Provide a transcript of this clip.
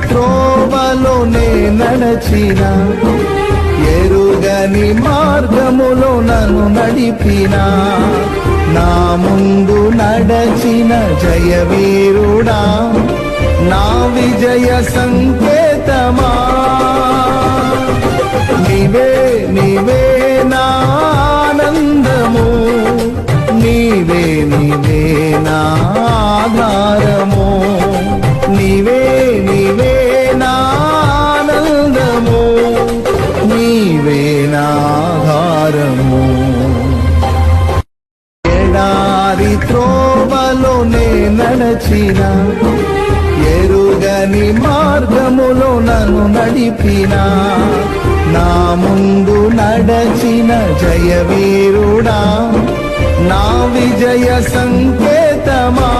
త్రోవలోనే నడచిన, ఎరుగని మార్గములో నన్ను నడిపిన, నా ముందు నడచిన జయవీరుడా, నా విజయ సంకేతమా. నీవే నీవే నా ఆనందము, నీవే నీవే నా ఆధారము, నీవే నీవే నా ఆనందము, నీవే నా ఆధారము. ఎడారి త్రోవలోనే నడచిన, ఎరుగని మార్గములో నన్ను నడిపిన, నా ముందు నడచిన జయవీరుడా, నా విజయ సంకేతమా.